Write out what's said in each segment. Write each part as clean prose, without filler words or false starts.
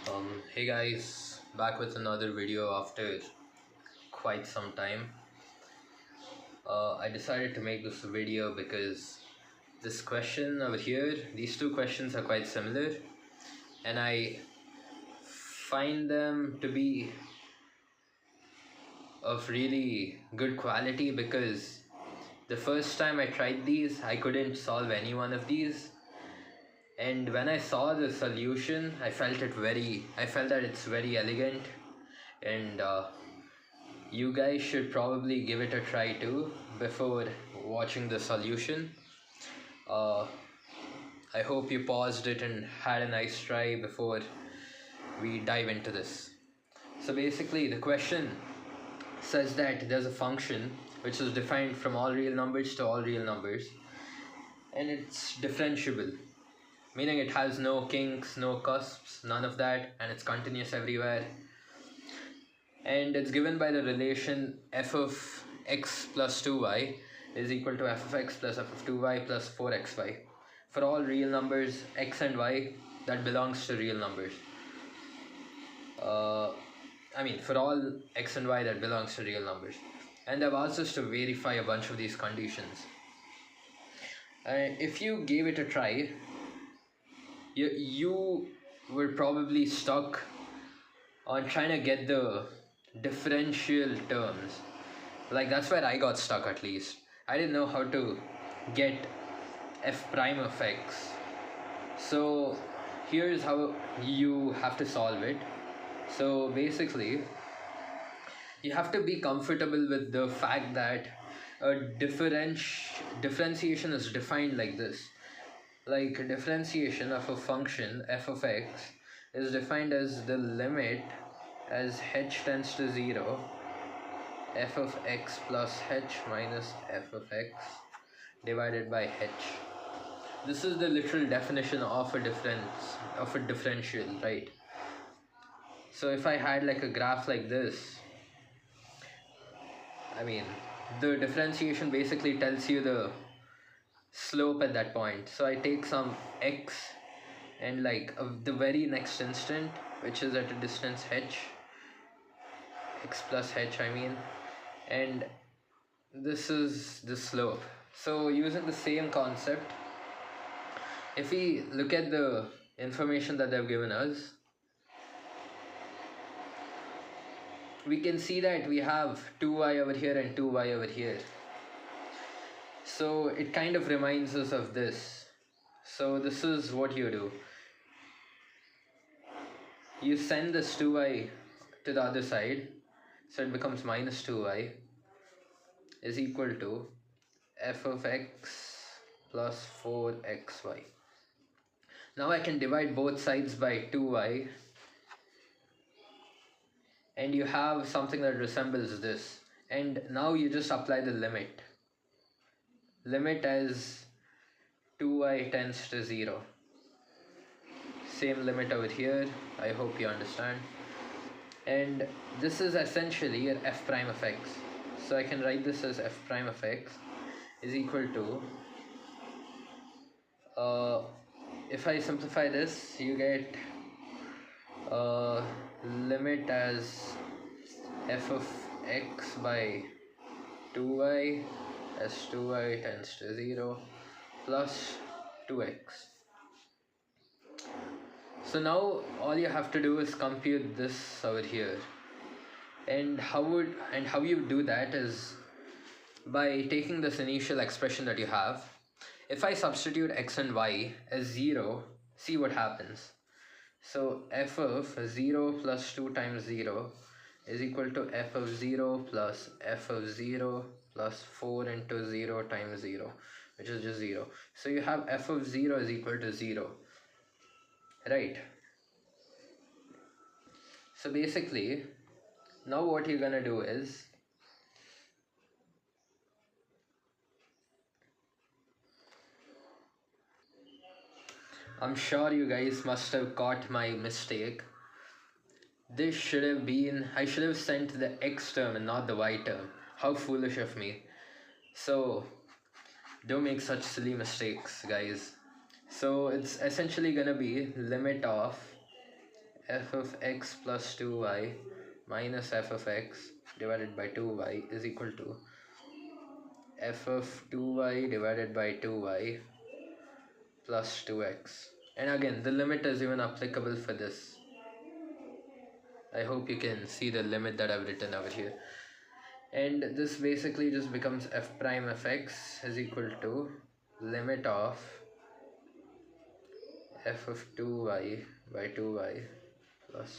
Hey guys, back with another video after quite some time. I decided to make this video because this question over here, these two questions are quite similar, and I find them to be of really good quality because the first time I tried these, I couldn't solve any one of these, and when I saw the solution, I felt that it's very elegant and you guys should probably give it a try too before watching the solution. Uh, I hope you paused it and had a nice try before we dive into this. So basically, the question says that there's a function which is defined from all real numbers to all real numbers, and it's differentiable, meaning it has no kinks, no cusps, none of that, and it's continuous everywhere. And it's given by the relation f of x plus 2y is equal to f of x plus f of 2y plus 4xy for all real numbers x and y that belongs to real numbers. uh, for all x and y that belongs to real numbers, and they've asked us to verify a bunch of these conditions. If you gave it a try, you were probably stuck on trying to get the differential terms. Like, that's where I got stuck, at least. I didn't know how to get f prime of x. So here's how you have to solve it. So basically, you have to be comfortable with the fact that a differentiation is defined like this. Like, differentiation of a function f of x is defined as the limit as h tends to 0 f of x plus h minus f of x divided by h. This is the literal definition of a differential, right? So if I had like a graph like this, I mean, the differentiation basically tells you the slope at that point. So I take some x, and like the very next instant, which is at a distance h, x plus h, and this is the slope. So using the same concept, if we look at the information that they've given us, we can see that we have 2y over here and 2y over here. So it kind of reminds us of this. So this is what you do. You send this 2y to the other side, so it becomes minus 2y is equal to f of x plus 4xy. Now I can divide both sides by 2y, and you have something that resembles this. And now you just apply the limit as 2y tends to 0. Same limit over here, I hope you understand. And this is essentially your f prime of x. So I can write this as f prime of x is equal to, if I simplify this, you get limit as f of x by 2y as 2y tends to 0 plus 2x. So now all you have to do is compute this over here. And how you do that is by taking this initial expression that you have. If I substitute x and y as 0, see what happens. So f of 0 plus 2 times 0 is equal to f of 0 plus f of 0 plus 4 into 0 times 0, which is just 0. So you have f of 0 is equal to 0, right? So basically, now what you're gonna do is, I'm sure you guys must have caught my mistake. This should have been, I should have sent the x term and not the y term. How foolish of me. So don't make such silly mistakes, guys. So it's essentially gonna be limit of f of x plus 2y minus f of x divided by 2y is equal to f of 2y divided by 2y plus 2x. And again, the limit is even applicable for this. I hope you can see the limit that I've written over here. And this basically just becomes f prime of x is equal to limit of f of 2y by 2y plus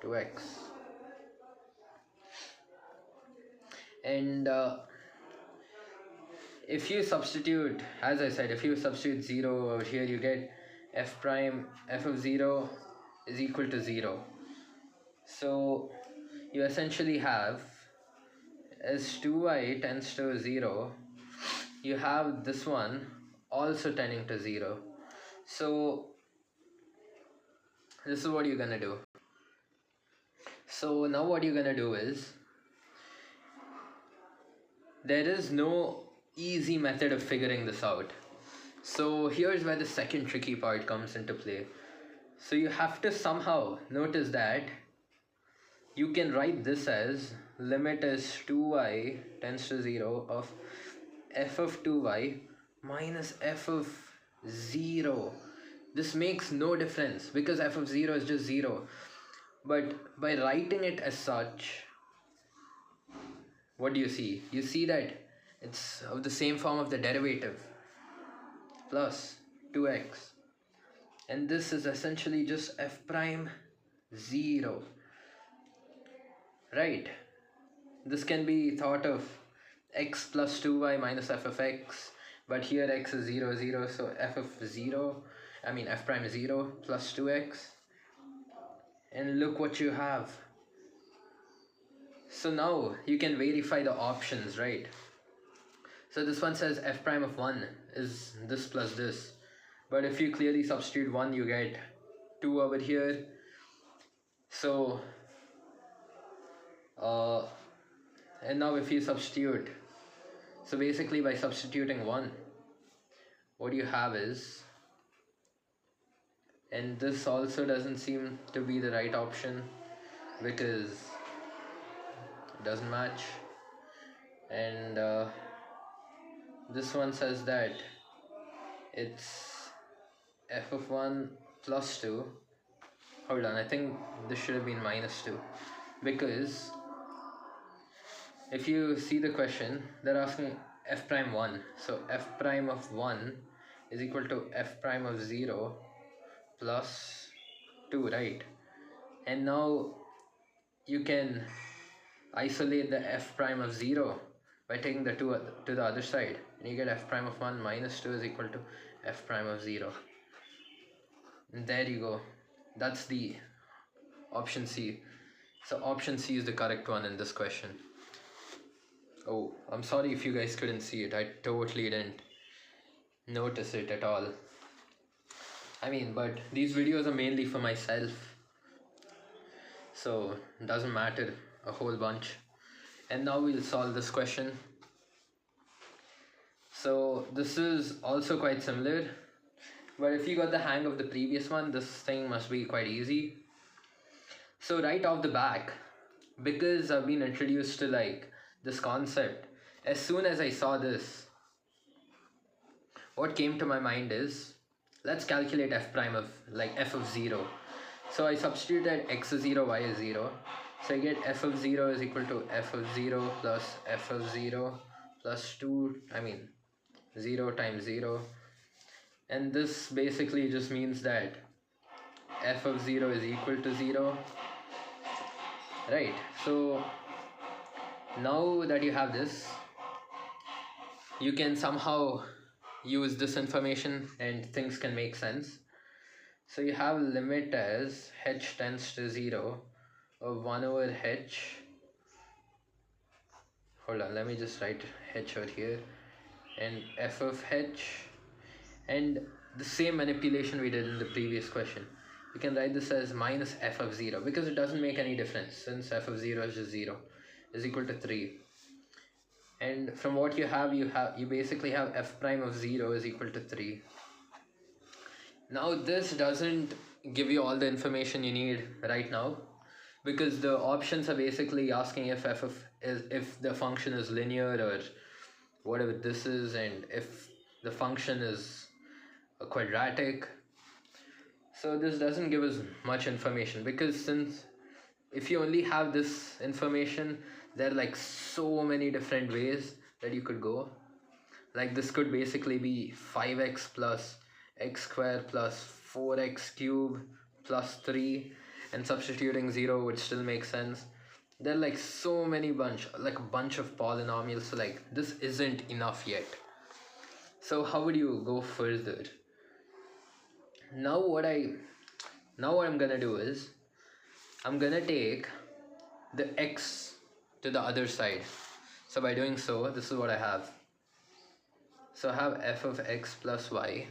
2x. And if you substitute, as I said, if you substitute 0 over here, you get f prime f of 0 is equal to 0. So you essentially have, as 2y tends to 0, you have this one also tending to 0. So this is what you're gonna do. So now what you're gonna do is, there is no easy method of figuring this out. So here's where the second tricky part comes into play. So you have to somehow notice that you can write this as limit is 2y tends to 0 of f of 2y minus f of 0. This makes no difference because f of 0 is just 0. But by writing it as such, what do you see? You see that it's of the same form of the derivative plus 2x. And this is essentially just f prime 0. Right? This can be thought of x plus 2y minus f of x, but here x is 0, 0, so f prime 0 plus 2x. And look what you have. So now you can verify the options, right? So this one says f prime of 1 is this plus this. But if you clearly substitute 1, you get 2 over here. So, and now if you substitute, so basically by substituting 1, what you have is, and this also doesn't seem to be the right option because it doesn't match. And this one says that it's f of 1 plus 2. Hold on, I think this should have been minus 2, because if you see the question, they're asking f prime 1. So f prime of 1 is equal to f prime of 0 plus 2, right? And now you can isolate the f prime of 0 by taking the 2 to the other side, and you get f prime of 1 minus 2 is equal to f prime of 0. And there you go. That's the option C. So option C is the correct one in this question. Oh, I'm sorry if you guys couldn't see it. I totally didn't notice it at all. I mean, but these videos are mainly for myself, so it doesn't matter a whole bunch. And now we'll solve this question. So this is also quite similar, but if you got the hang of the previous one, this thing must be quite easy. So right off the back, because I've been introduced to like this concept, as soon as I saw this, what came to my mind is, let's calculate f prime of like f of 0. So I substituted x is 0, y is 0. So I get f of 0 is equal to f of 0 plus f of 0 plus 0 times 0. And this basically just means that f of 0 is equal to 0. Right, so now that you have this, you can somehow use this information and things can make sense. So you have limit as h tends to 0 of 1 over h. Hold on, let me just write h over here, and f of h, and the same manipulation we did in the previous question. You can write this as minus f of 0 because it doesn't make any difference since f of 0 is just 0, is equal to 3. And from what you basically have f prime of 0 is equal to 3. Now this doesn't give you all the information you need right now, because the options are basically asking if the function is linear or whatever this is, and if the function is a quadratic. So this doesn't give us much information, because since if you only have this information, there are like so many different ways that you could go. Like this could basically be 5x plus x square plus 4x cube plus 3, and substituting 0 would still make sense. There are like so many like a bunch of polynomials, so like this isn't enough yet. So how would you go further? Now what I'm gonna do is I'm gonna take the x to the other side. So by doing so, this is what I have. So I have f of x plus y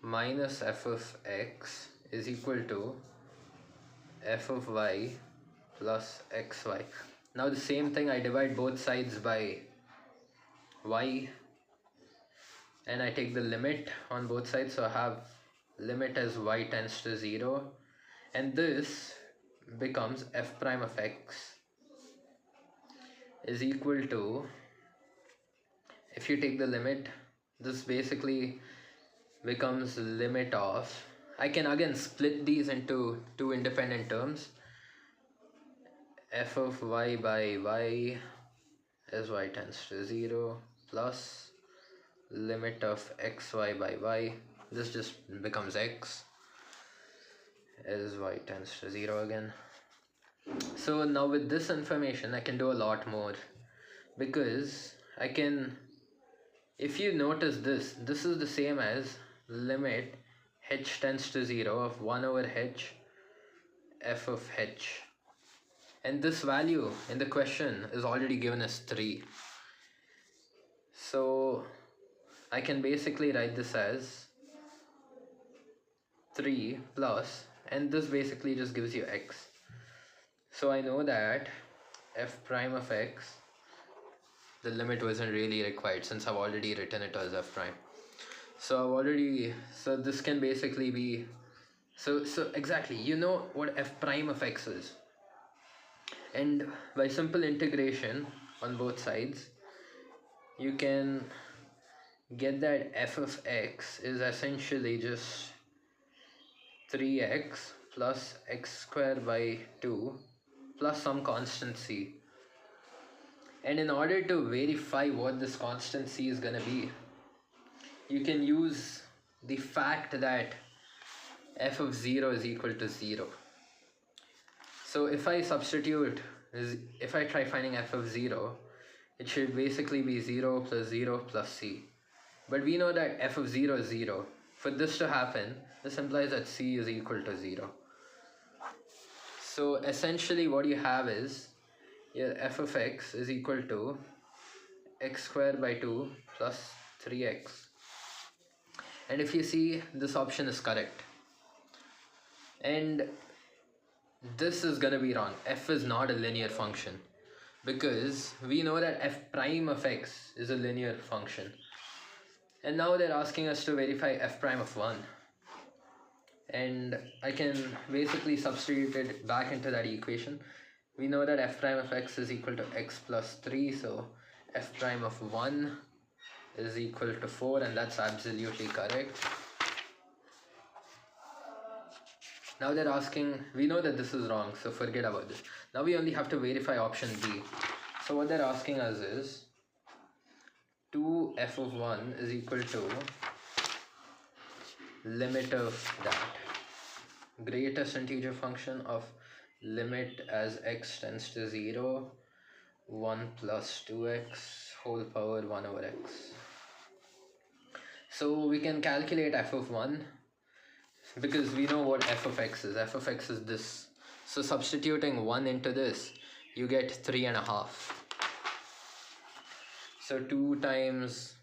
minus f of x is equal to f of y plus xy. Now the same thing, I divide both sides by y and I take the limit on both sides. So I have limit as y tends to 0, and this becomes f prime of x is equal to, if you take the limit, this basically becomes limit of, I can again split these into two independent terms, f of y by y as y tends to 0 plus limit of xy by y, this just becomes x as y tends to 0 again. So now with this information I can do a lot more, because I can, if you notice this is the same as limit h tends to 0 of 1 over h f of h, and this value in the question is already given as 3. So I can basically write this as 3 plus, and this basically just gives you x. So I know that f prime of x, the limit wasn't really required since I've already written it as f prime. So this can basically be, so exactly, you know what f prime of x is, and by simple integration on both sides you can get that f of x is essentially just 3x plus x square by 2 plus some constant c. And in order to verify what this constant c is going to be, you can use the fact that f of 0 is equal to 0. So if I try finding f of 0, it should basically be 0 plus 0 plus c. But we know that f of 0 is 0. For this to happen, this implies that c is equal to 0. So essentially what you have is your f of x is equal to x square by 2 plus 3x. And if you see, this option is correct. And this is gonna be wrong. F is not a linear function, because we know that f prime of x is a linear function. And now they're asking us to verify f prime of 1. And I can basically substitute it back into that equation. We know that f prime of x is equal to x plus 3, so f prime of 1 is equal to 4, and that's absolutely correct. Now they're asking, we know that this is wrong, so forget about this. Now we only have to verify option B. So what they're asking us is 2f of 1 is equal to limit of that greatest integer function of limit as x tends to 0 1 plus 2x whole power 1 over x. So we can calculate f of 1, because we know what f of x is. F of x is this. So substituting 1 into this, you get 3.5. So 2 times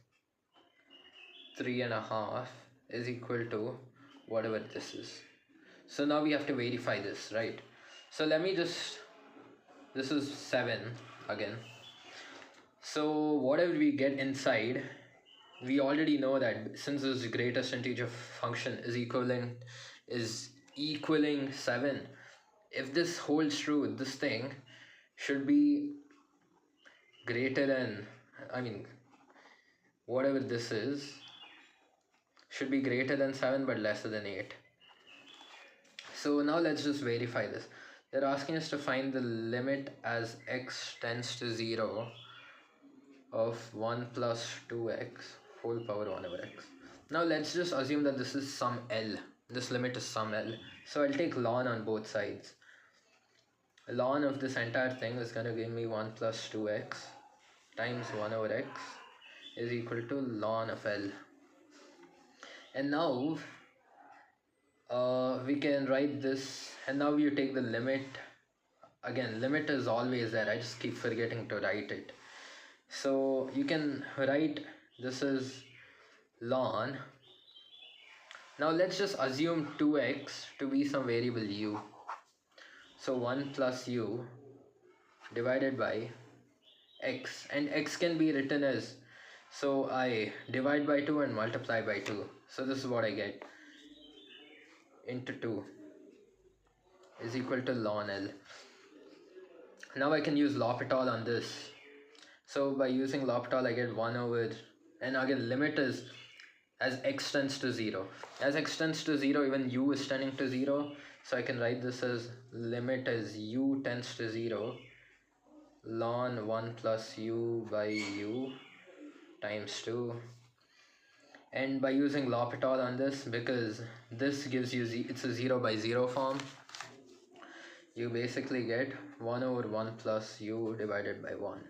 3.5 is equal to whatever this is. So now we have to verify this, right? So this is 7 again. So whatever we get inside, we already know that since this greatest integer function is equivalent is equaling 7. If this holds true, this thing should be greater than, I mean, whatever this is, should be greater than 7 but lesser than 8. So now let's just verify this. They're asking us to find the limit as x tends to 0 of 1 plus 2x whole power 1 over x. Now let's just assume that this is sum L. This limit is sum L. So I'll take ln on both sides. Ln of this entire thing is going to give me 1 plus 2x times 1 over x is equal to ln of L. And now we can write this, and now you take the limit. Again, limit is always there, I just keep forgetting to write it. So you can write this is ln. Now let's just assume 2x to be some variable u. So 1 plus u divided by x, and x can be written as, so I divide by 2 and multiply by 2. So this is what I get, into 2 is equal to ln L. Now I can use L'Hopital on this. So by using L'Hopital I get 1 over, and again limit is as x tends to 0. As x tends to 0, even u is tending to 0. So I can write this as limit as u tends to 0 ln 1 plus u by u times 2. And by using L'Hopital on this, because this gives you it's a 0 by 0 form, you basically get 1 over 1 plus u divided by 1.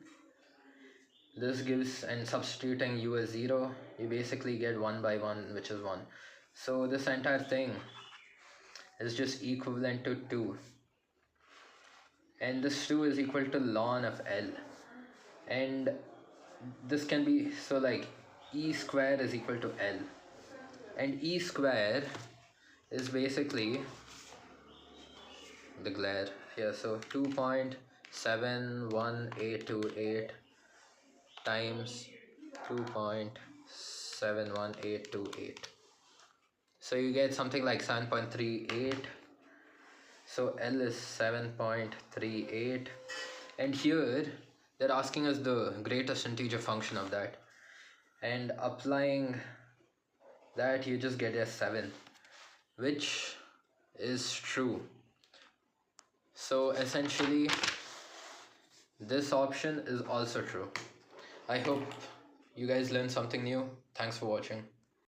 This gives, and substituting u as 0, you basically get 1 by 1, which is 1. So this entire thing is just equivalent to 2. And this 2 is equal to ln of L. And this can be, so like E square is equal to L. And E square is basically the glare here. So 2.71828 times 2.71828. So you get something like 7.38. So L is 7.38. And here they're asking us the greatest integer function of that. And applying that, you just get a 7, which is true. So essentially this option is also true. I hope you guys learned something new. Thanks for watching.